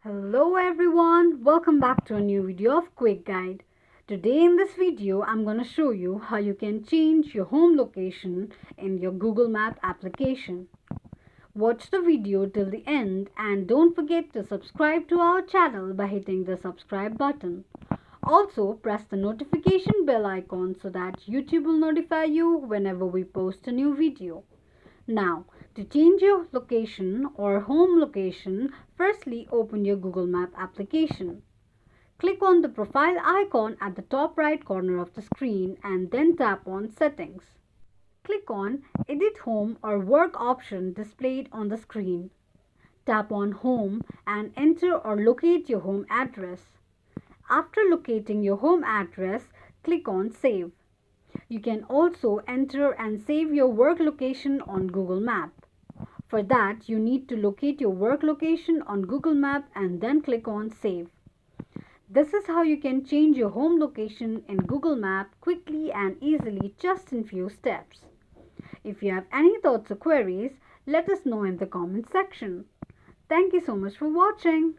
Hello everyone, welcome back to a new video of Quick Guide. Today in this video, I'm going to show you how you can change your home location in your Google Map application. Watch the video till the end and don't forget to subscribe to our channel by hitting the subscribe button. Also, press the notification bell icon so that YouTube will notify you whenever we post a new video. Now, to change your location or home location, firstly open your Google Map application. Click on the profile icon at the top right corner of the screen and then tap on Settings. Click on Edit Home or Work option displayed on the screen. Tap on Home and enter or locate your home address. After locating your home address, click on Save. You can also enter and save your work location on Google Map. For that, you need to locate your work location on Google Map and then click on Save. This is how you can change your home location in Google Map quickly and easily just in few steps. If you have any thoughts or queries, let us know in the comment section. Thank you so much for watching.